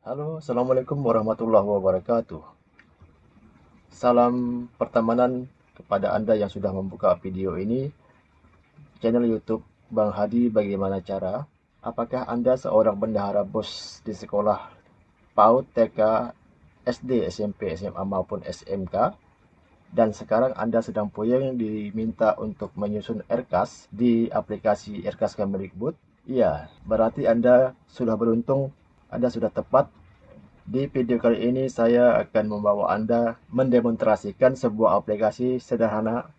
Halo, Assalamualaikum warahmatullahi wabarakatuh. Salam pertemanan kepada Anda yang sudah membuka video ini, channel YouTube Bang Hadi Bagaimana Cara. Apakah Anda seorang bendahara BOS di sekolah PAUD, TK, SD, SMP, SMA maupun SMK? Dan sekarang Anda sedang puyeng diminta untuk menyusun RKAS di aplikasi RKAS Kemendikbud? Iya, berarti Anda sudah beruntung, Anda sudah tepat. Di video kali ini saya akan membawa Anda mendemonstrasikan sebuah aplikasi sederhana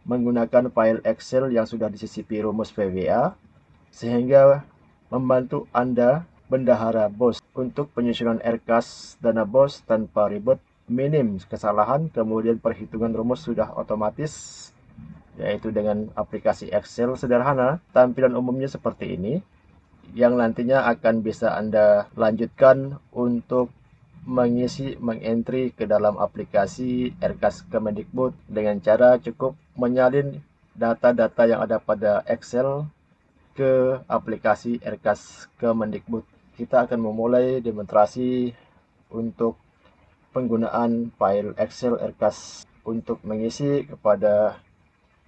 menggunakan file Excel yang sudah disisipi rumus VBA sehingga membantu Anda bendahara BOS untuk penyusunan RKAS dana BOS tanpa ribet, minim kesalahan, kemudian perhitungan rumus sudah otomatis yaitu dengan aplikasi Excel sederhana. Tampilan umumnya seperti ini yang nantinya akan bisa Anda lanjutkan untuk mengentri ke dalam aplikasi RKAS Kemendikbud dengan cara cukup menyalin data-data yang ada pada Excel ke aplikasi RKAS Kemendikbud. Kita akan memulai demonstrasi untuk penggunaan file Excel RKAS untuk mengisi kepada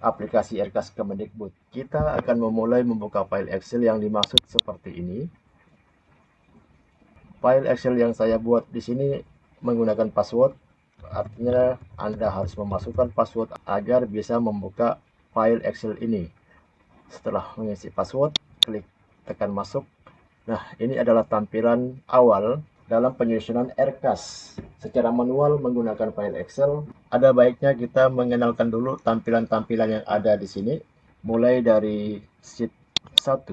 aplikasi RKAS Kemendikbud. Kita akan memulai membuka file Excel yang dimaksud seperti ini. File Excel yang saya buat di sini menggunakan password, artinya Anda harus memasukkan password agar bisa membuka file Excel ini. Setelah mengisi password, klik tekan masuk. Nah, ini adalah tampilan awal dalam penyusunan RKAS secara manual menggunakan file Excel. Ada baiknya kita mengenalkan dulu tampilan-tampilan yang ada di sini, mulai dari sheet 1.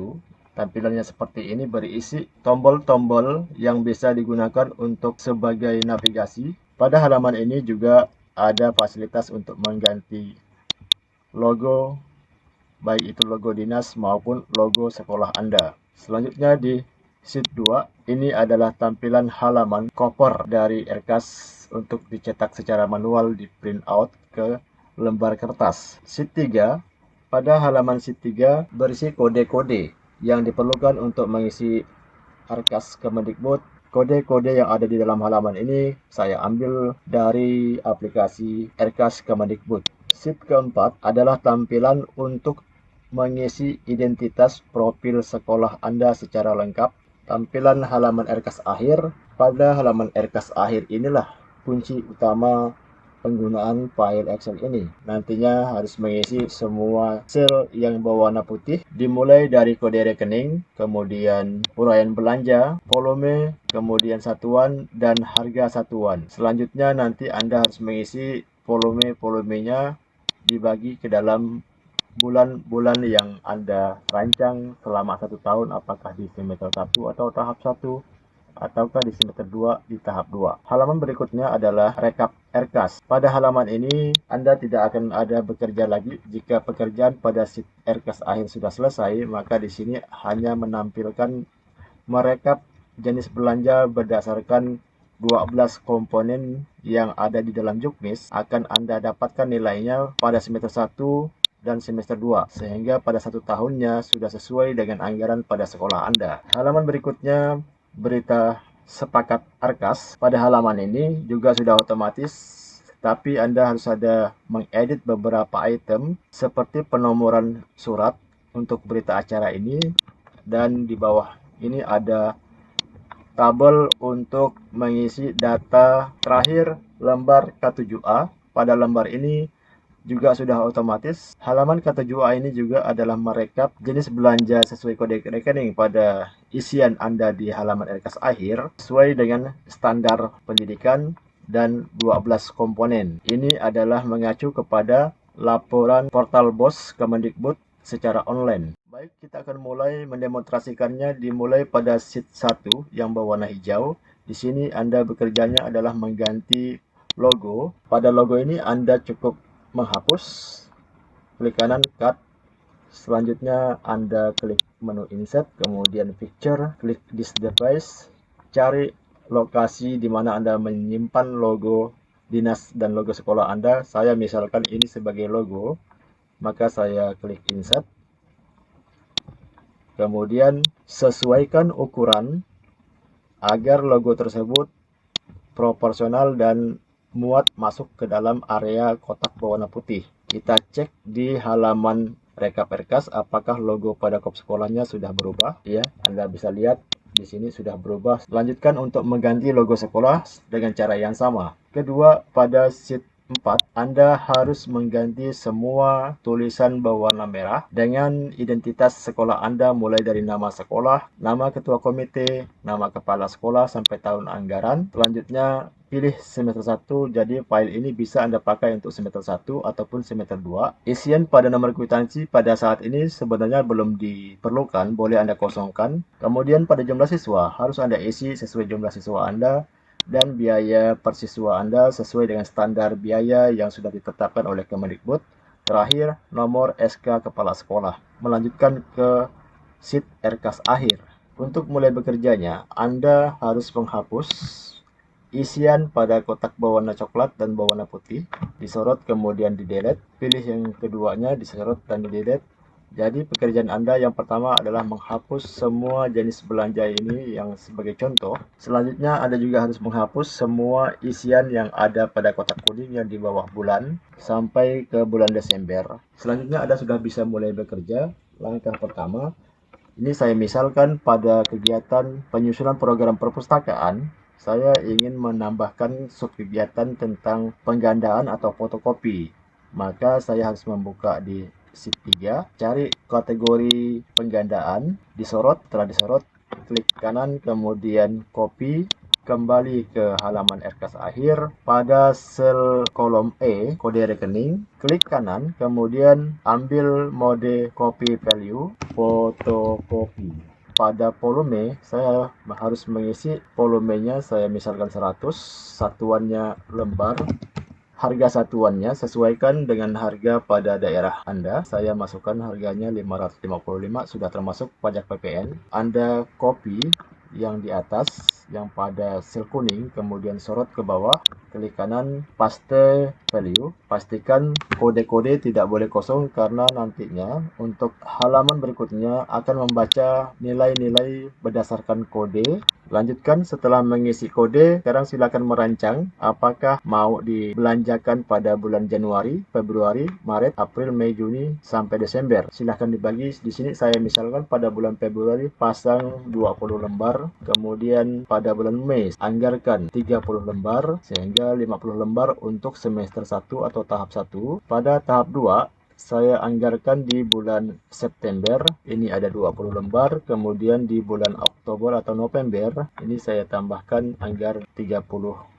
Tampilannya seperti ini, berisi tombol-tombol yang bisa digunakan untuk sebagai navigasi. Pada halaman ini juga ada fasilitas untuk mengganti logo, baik itu logo dinas maupun logo sekolah Anda. Selanjutnya di sheet 2, ini adalah tampilan halaman koper dari RKAS untuk dicetak secara manual di print out ke lembar kertas. Sheet 3, pada halaman sheet 3 berisi kode-kode yang diperlukan untuk mengisi RKAS Kemendikbud. Kode-kode yang ada di dalam halaman ini saya ambil dari aplikasi RKAS Kemendikbud. Sheet keempat adalah tampilan untuk mengisi identitas profil sekolah Anda secara lengkap. Tampilan halaman RKAS akhir. Pada halaman RKAS akhir inilah kunci utama penggunaan file Excel ini. Nantinya harus mengisi semua sel yang berwarna putih, dimulai dari kode rekening, kemudian uraian belanja, volume, kemudian satuan, dan harga satuan. Selanjutnya nanti Anda harus mengisi volumenya dibagi ke dalam bulan-bulan yang Anda rancang selama 1 tahun, apakah di semester 1 atau tahap 1, ataukah di semester 2 di tahap 2. Halaman berikutnya adalah rekap RKAS. Pada halaman ini Anda tidak akan ada bekerja lagi. Jika pekerjaan pada sheet RKAS akhir sudah selesai, maka di sini hanya menampilkan merekap jenis belanja berdasarkan 12 komponen yang ada di dalam Juknis. Akan Anda dapatkan nilainya pada semester 1 dan semester 2, sehingga pada 1 tahunnya sudah sesuai dengan anggaran pada sekolah Anda. Halaman berikutnya berita sepakat RKAS. Pada halaman ini juga sudah otomatis, tapi Anda harus ada mengedit beberapa item seperti penomoran surat untuk berita acara ini, dan di bawah ini ada tabel untuk mengisi data terakhir lembar K7A. Pada lembar ini juga sudah otomatis. Halaman K7A ini juga adalah merekap jenis belanja sesuai kode rekening pada isian Anda di halaman RKAS akhir sesuai dengan standar pendidikan dan 12 komponen. Ini adalah mengacu kepada laporan portal BOS Kemendikbud secara online. Baik, kita akan mulai mendemonstrasikannya, dimulai pada sheet 1 yang berwarna hijau. Di sini Anda bekerjanya adalah mengganti logo. Pada logo ini Anda cukup menghapus, klik kanan cut. Selanjutnya Anda klik menu insert, kemudian picture, klik this device, cari lokasi di mana Anda menyimpan logo dinas dan logo sekolah Anda. Saya misalkan ini sebagai logo, maka saya klik insert, kemudian sesuaikan ukuran agar logo tersebut proporsional dan muat masuk ke dalam area kotak berwarna putih. Kita cek di halaman rekap Erkas apakah logo pada kop sekolahnya sudah berubah. Ya, Anda bisa lihat di sini sudah berubah. Lanjutkan untuk mengganti logo sekolah dengan cara yang sama. Kedua, pada sheet 4, Anda harus mengganti semua tulisan berwarna merah dengan identitas sekolah Anda mulai dari nama sekolah, nama ketua komite, nama kepala sekolah sampai tahun anggaran. Selanjutnya pilih semester 1, jadi file ini bisa Anda pakai untuk semester 1 ataupun semester 2. Isian pada nomor kwitansi pada saat ini sebenarnya belum diperlukan, boleh Anda kosongkan. Kemudian pada jumlah siswa, harus Anda isi sesuai jumlah siswa Anda dan biaya per siswa Anda sesuai dengan standar biaya yang sudah ditetapkan oleh Kemendikbud. Terakhir, nomor SK Kepala Sekolah. Melanjutkan ke sheet Erkas akhir. Untuk mulai bekerjanya, Anda harus menghapus isian pada kotak berwarna coklat dan berwarna putih, disorot kemudian di-delete. Pilih yang keduanya, disorot dan di-delete. Jadi pekerjaan Anda yang pertama adalah menghapus semua jenis belanja ini yang sebagai contoh. Selanjutnya Anda juga harus menghapus semua isian yang ada pada kotak kuning yang di bawah bulan sampai ke bulan Desember. Selanjutnya Anda sudah bisa mulai bekerja. Langkah pertama, ini saya misalkan pada kegiatan penyusunan program perpustakaan, saya ingin menambahkan subkegiatan tentang penggandaan atau fotokopi. Maka saya harus membuka di sheet 3, cari kategori penggandaan, disorot. Setelah disorot, klik kanan, kemudian copy, kembali ke halaman Erkas akhir. Pada sel kolom E, kode rekening, klik kanan, kemudian ambil mode copy value, fotokopi. Pada volume, saya harus mengisi volumenya, saya misalkan 100, satuannya lembar. Harga satuannya sesuaikan dengan harga pada daerah Anda. Saya masukkan harganya 555, sudah termasuk pajak PPN. Anda copy yang di atas, yang pada sel kuning, kemudian sorot ke bawah, klik kanan, paste value. Pastikan kode-kode tidak boleh kosong karena nantinya untuk halaman berikutnya akan membaca nilai-nilai berdasarkan kode. Lanjutkan setelah mengisi kode, sekarang silakan merancang apakah mau dibelanjakan pada bulan Januari, Februari, Maret, April, Mei, Juni, sampai Desember. Silahkan dibagi. Di sini saya misalkan pada bulan Februari pasang 20 lembar, kemudian pada bulan Mei anggarkan 30 lembar, sehingga 50 lembar untuk semester 1 atau tahap 1. Pada tahap 2, saya anggarkan di bulan September, ini ada 20 lembar, kemudian di bulan Oktober atau November, ini saya tambahkan anggar 30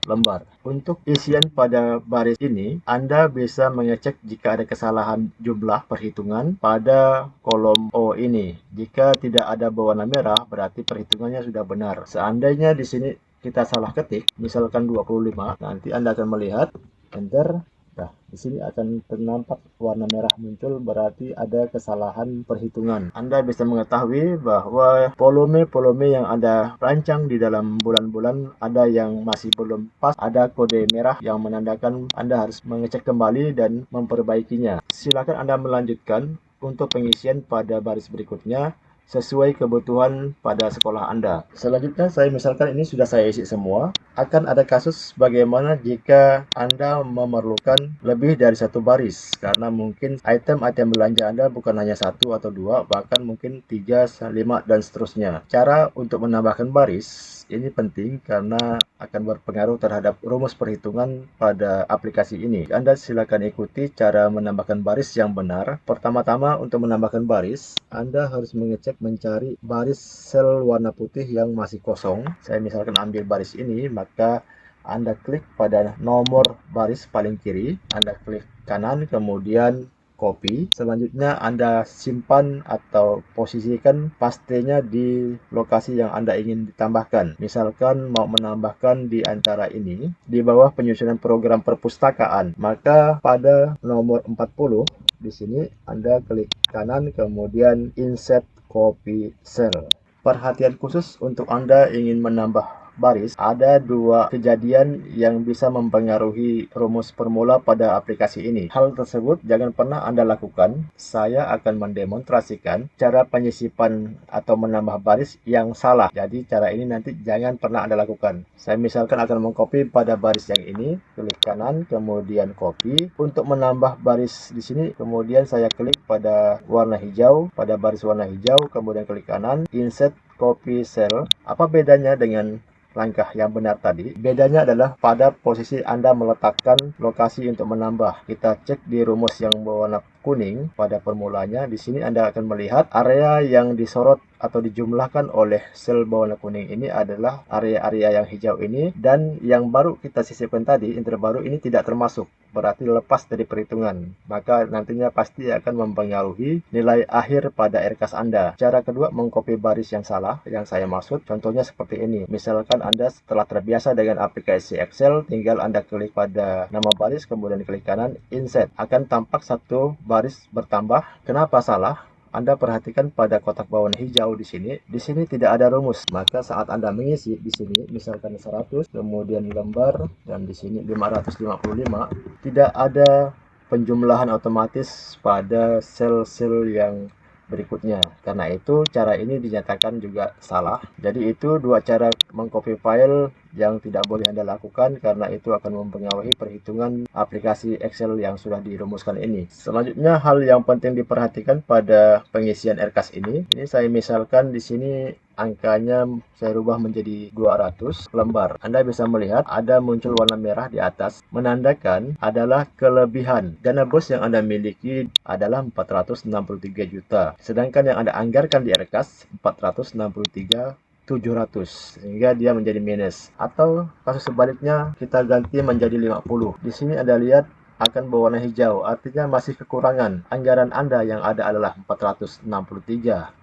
lembar. Untuk isian pada baris ini, Anda bisa mengecek jika ada kesalahan jumlah perhitungan pada kolom O ini. Jika tidak ada berwarna merah, berarti perhitungannya sudah benar. Seandainya di sini kita salah ketik, misalkan 25, nanti Anda akan melihat, enter. Nah, di sini akan ternampak warna merah muncul, berarti ada kesalahan perhitungan. Anda bisa mengetahui bahwa volume yang Anda rancang di dalam bulan-bulan ada yang masih belum pas, ada kode merah yang menandakan Anda harus mengecek kembali dan memperbaikinya. Silakan Anda melanjutkan untuk pengisian pada baris berikutnya sesuai kebutuhan pada sekolah Anda. Selanjutnya saya misalkan ini sudah saya isi semua. Akan ada kasus bagaimana jika Anda memerlukan lebih dari satu baris, karena mungkin item-item belanja Anda bukan hanya satu atau dua, bahkan mungkin 3, 5, dan seterusnya. Cara untuk menambahkan baris ini penting karena akan berpengaruh terhadap rumus perhitungan pada aplikasi ini. Anda silakan ikuti cara menambahkan baris yang benar. Pertama-tama untuk menambahkan baris, Anda harus mencari baris sel warna putih yang masih kosong. Saya misalkan ambil baris ini, maka Anda klik pada nomor baris paling kiri, Anda klik kanan, kemudian copy. Selanjutnya Anda simpan atau posisikan pastenya di lokasi yang Anda ingin ditambahkan. Misalkan mau menambahkan di antara ini, di bawah penyusunan program perpustakaan, maka pada nomor 40 di sini Anda klik kanan, kemudian insert copy cell. Perhatian khusus untuk Anda ingin menambah baris, ada dua kejadian yang bisa mempengaruhi rumus formula pada aplikasi ini. Hal tersebut jangan pernah Anda lakukan. Saya akan mendemonstrasikan cara penyisipan atau menambah baris yang salah. Jadi cara ini nanti jangan pernah Anda lakukan. Saya misalkan akan mengcopy pada baris yang ini, klik kanan, kemudian copy. Untuk menambah baris di sini, kemudian saya klik pada warna hijau, pada baris warna hijau, kemudian klik kanan, insert copy cell. Apa bedanya dengan langkah yang benar tadi? Bedanya adalah pada posisi Anda meletakkan lokasi untuk menambah. Kita cek di rumus yang berwarna kuning pada formulanya. Di sini Anda akan melihat area yang disorot atau dijumlahkan oleh sel berwarna kuning ini adalah area-area yang hijau ini, dan yang baru kita sisipkan tadi, enter baru ini tidak termasuk, berarti lepas dari perhitungan. Maka nantinya pasti akan mempengaruhi nilai akhir pada RKAS Anda. Cara kedua, mengcopy baris yang salah, yang saya maksud contohnya seperti ini. Misalkan Anda setelah terbiasa dengan aplikasi Excel, tinggal Anda klik pada nama baris, kemudian klik kanan, insert. Akan tampak satu baris bertambah. Kenapa salah? Anda perhatikan pada kotak bawah hijau di sini. Di sini tidak ada rumus. Maka saat Anda mengisi di sini, misalkan 100, kemudian lembar, dan di sini 555, tidak ada penjumlahan otomatis pada sel-sel yang berikutnya. Karena itu cara ini dinyatakan juga salah. Jadi itu dua cara mengcopy file yang tidak boleh Anda lakukan, karena itu akan mempengaruhi perhitungan aplikasi Excel yang sudah dirumuskan ini. Selanjutnya, hal yang penting diperhatikan pada pengisian RKAS ini. Ini saya misalkan di sini angkanya saya rubah menjadi 200 lembar. Anda bisa melihat ada muncul warna merah di atas, menandakan adalah kelebihan. Dana bos yang Anda miliki adalah 463 juta. Sedangkan yang Anda anggarkan di RKAS 463.700, sehingga dia menjadi minus. Atau kasus sebaliknya, kita ganti menjadi 50. Di sini Anda lihat akan berwarna hijau, artinya masih kekurangan. Anggaran Anda yang ada adalah 463.660,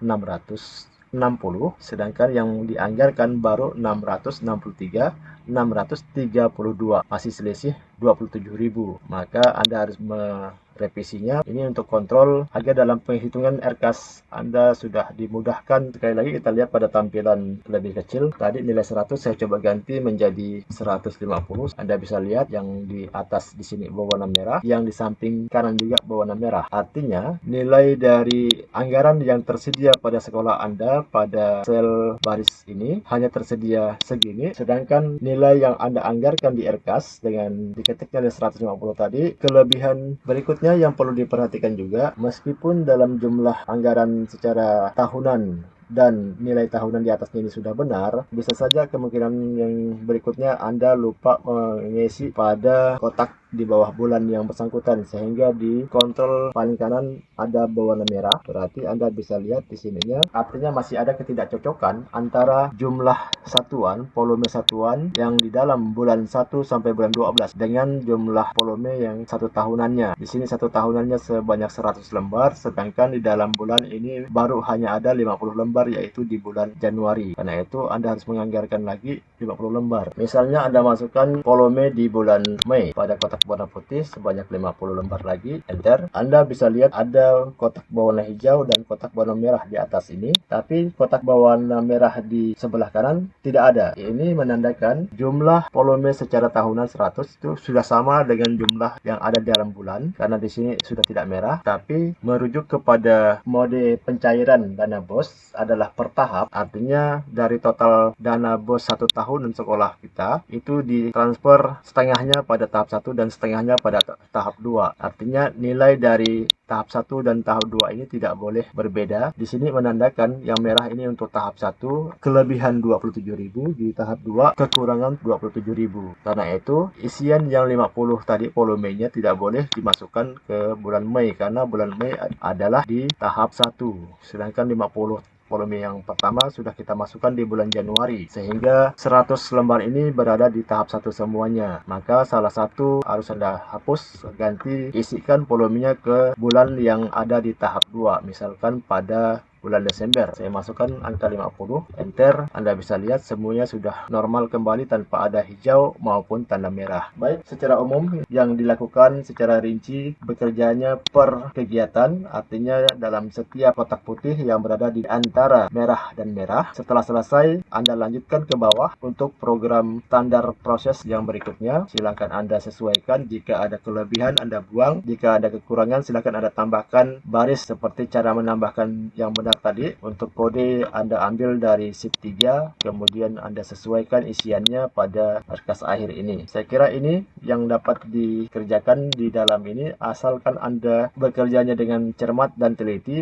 sedangkan yang dianggarkan baru 663.632, masih selisih 27.000. Maka Anda harus merevisinya ini untuk kontrol agar dalam penghitungan RKAS Anda sudah dimudahkan. Sekali lagi kita lihat pada tampilan lebih kecil. Tadi nilai 100 saya coba ganti menjadi 150. Anda bisa lihat yang di atas di sini berwarna merah, yang di samping kanan juga berwarna merah. Artinya nilai dari anggaran yang tersedia pada sekolah Anda pada sel baris ini hanya tersedia segini, sedangkan nilai yang Anda anggarkan di RKAS dengan diketiknya dari 150 tadi. Kelebihan berikutnya yang perlu diperhatikan juga, meskipun dalam jumlah anggaran secara tahunan dan nilai tahunan di atasnya ini sudah benar, bisa saja kemungkinan yang berikutnya Anda lupa mengisi pada kotak di bawah bulan yang bersangkutan, sehingga di kontrol paling kanan ada berwarna merah. Berarti Anda bisa lihat di sininya, artinya masih ada ketidakcocokan antara jumlah satuan, volume satuan yang di dalam bulan 1 sampai bulan 12 dengan jumlah volume yang satu tahunannya. Di sini satu tahunannya sebanyak 100 lembar, sedangkan di dalam bulan ini baru hanya ada 50 lembar, yaitu di bulan Januari. Karena itu Anda harus menganggarkan lagi 50 lembar. Misalnya Anda masukkan volume di bulan Mei pada kotak warna putih sebanyak 50 lembar lagi, enter. Anda bisa lihat ada kotak berwarna hijau dan kotak berwarna merah di atas ini, tapi kotak berwarna merah di sebelah kanan tidak ada. Ini menandakan jumlah volume secara tahunan 100 itu sudah sama dengan jumlah yang ada di dalam bulan, karena di sini sudah tidak merah, tapi merujuk kepada mode pencairan dana bos adalah per tahap. Artinya dari total dana bos 1 tahun sekolah kita itu ditransfer setengahnya pada tahap 1 dan setengahnya pada tahap 2. Artinya nilai dari tahap 1 dan tahap 2 ini tidak boleh berbeda. Di sini menandakan yang merah ini untuk tahap 1 kelebihan 27.000, di tahap 2 kekurangan 27.000. Karena itu isian yang 50 tadi volumenya tidak boleh dimasukkan ke bulan Mei, karena bulan Mei adalah di tahap 1. Sedangkan 50 volume yang pertama sudah kita masukkan di bulan Januari, sehingga 100 lembar ini berada di tahap 1 semuanya. Maka salah satu harus Anda hapus, ganti isikan volumenya ke bulan yang ada di tahap 2, misalkan pada bulan Desember. Saya masukkan angka 50, enter. Anda bisa lihat semuanya sudah normal kembali tanpa ada hijau maupun tanda merah. Baik, secara umum yang dilakukan secara rinci bekerjanya per kegiatan, artinya dalam setiap kotak putih yang berada di antara merah dan merah. Setelah selesai, Anda lanjutkan ke bawah untuk program standar proses yang berikutnya. Silakan Anda sesuaikan. Jika ada kelebihan, Anda buang. Jika ada kekurangan, silakan Anda tambahkan baris seperti cara menambahkan yang benar tadi. Untuk kode Anda ambil dari sheet 3, kemudian Anda sesuaikan isiannya pada berkas akhir ini. Saya kira ini yang dapat dikerjakan di dalam ini, asalkan Anda bekerjanya dengan cermat dan teliti.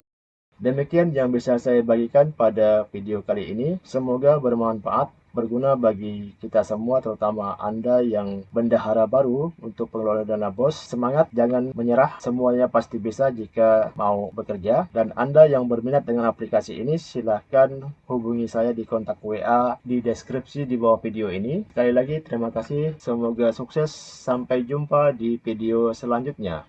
Demikian yang bisa saya bagikan pada video kali ini. Semoga bermanfaat, berguna bagi kita semua, terutama Anda yang bendahara baru untuk pengelola dana BOS. Semangat, jangan menyerah, semuanya pasti bisa jika mau bekerja. Dan Anda yang berminat dengan aplikasi ini, silahkan hubungi saya di kontak WA di deskripsi di bawah video ini. Sekali lagi terima kasih, semoga sukses, sampai jumpa di video selanjutnya.